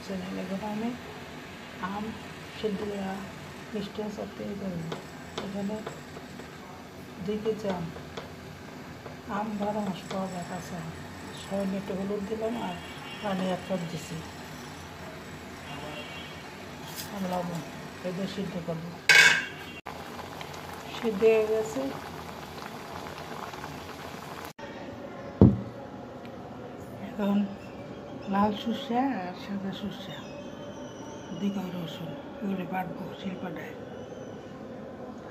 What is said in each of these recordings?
এখানে আমি আম সিদ্ধ করা মিষ্টি আচার তৈরি করব। এখানে 2 কেজি আম 12 মাস পাওয়া যায় কাঁচা, সামান্য একটু হলুদ দিলাম আর পানি 1 কাপ দিছি আর লবণ। এদের সিদ্ধ করবো। সিদ্ধ হয়ে গেছে। এখন লাল সর্ষে আর সাদা সর্ষে 2 কোয়া রসুন এগুলো বাটবো শিলপাটায়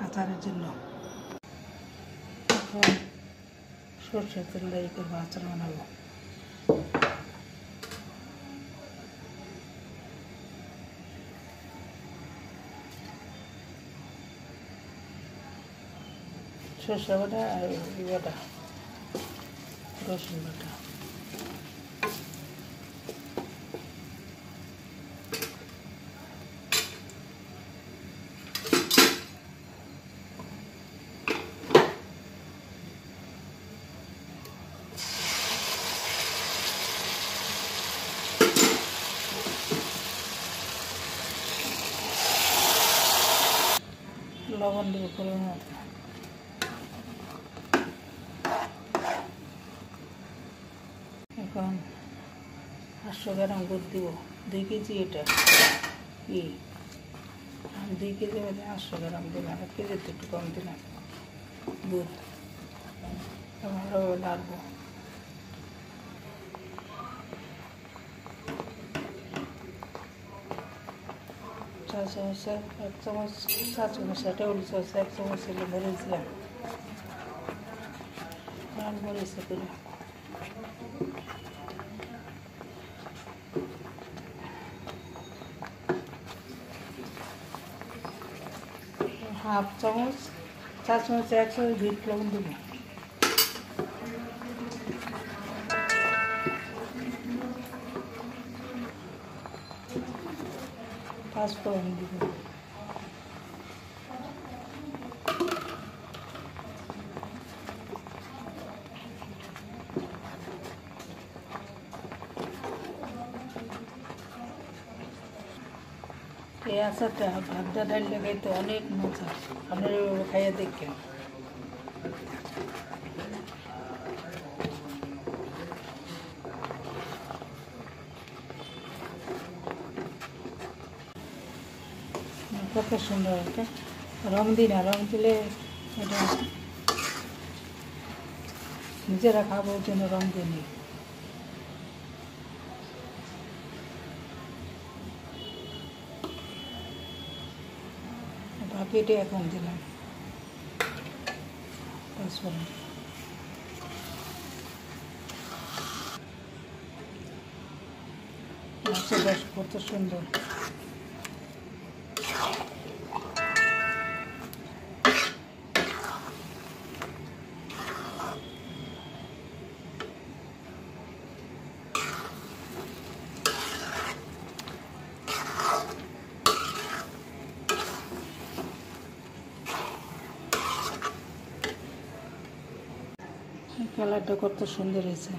আচারের জন্য। এখন সর্ষের তেল দিয়ে করবো, আচার বানাবো। সর্ষে বাটা আর বাটা রসুন বাটা। লবণ দেবো পরিমাণ মতো। এখন 800 গ্রাম গুড় দিব। 2 কেজি এটা আমি 2 কেজি মধ্যে 800 গ্রাম দিলাম, 1 কেজিতে একটু কম দিলাম দুধ। ভালোভাবে নাড়বো। চা চামচে 1 চামচ, চা চামচ টেবিল চামচ 1 চামচ হলে মরিচ দিলাম, লাল মরিচ করে। হাফ চামচ, চা চামচ 1 চামচ বিট লবণ দেব। পাঁচফোড়ন দিব। এই আচারটা ভাত ডাল লাগাইতে অনেক মজা, আপনারা খাইয়ে দেখবেন। কত সুন্দর একটা রং দিই না, রং দিলে এটা নিজেরা খাবার জন্য রং দিই। কেটে এখন দিলাম পাঁচফোড়ন। মাছের কত সুন্দর। কালারটা কত সুন্দর হয়েছে।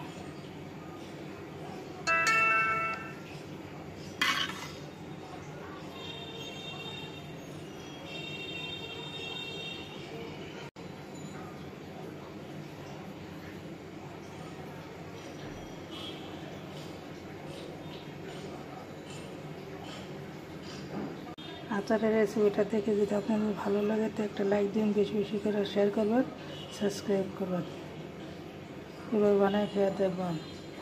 আচারের রেসিপিটা দেখে যদি আপনাদের ভালো লাগে তো একটা লাইক দিন, বেশি বেশি করে শেয়ার করবেন, সাবস্ক্রাইব করবেন। এবার বানায় খেয়ে দেখবেন,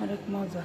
অনেক মজা।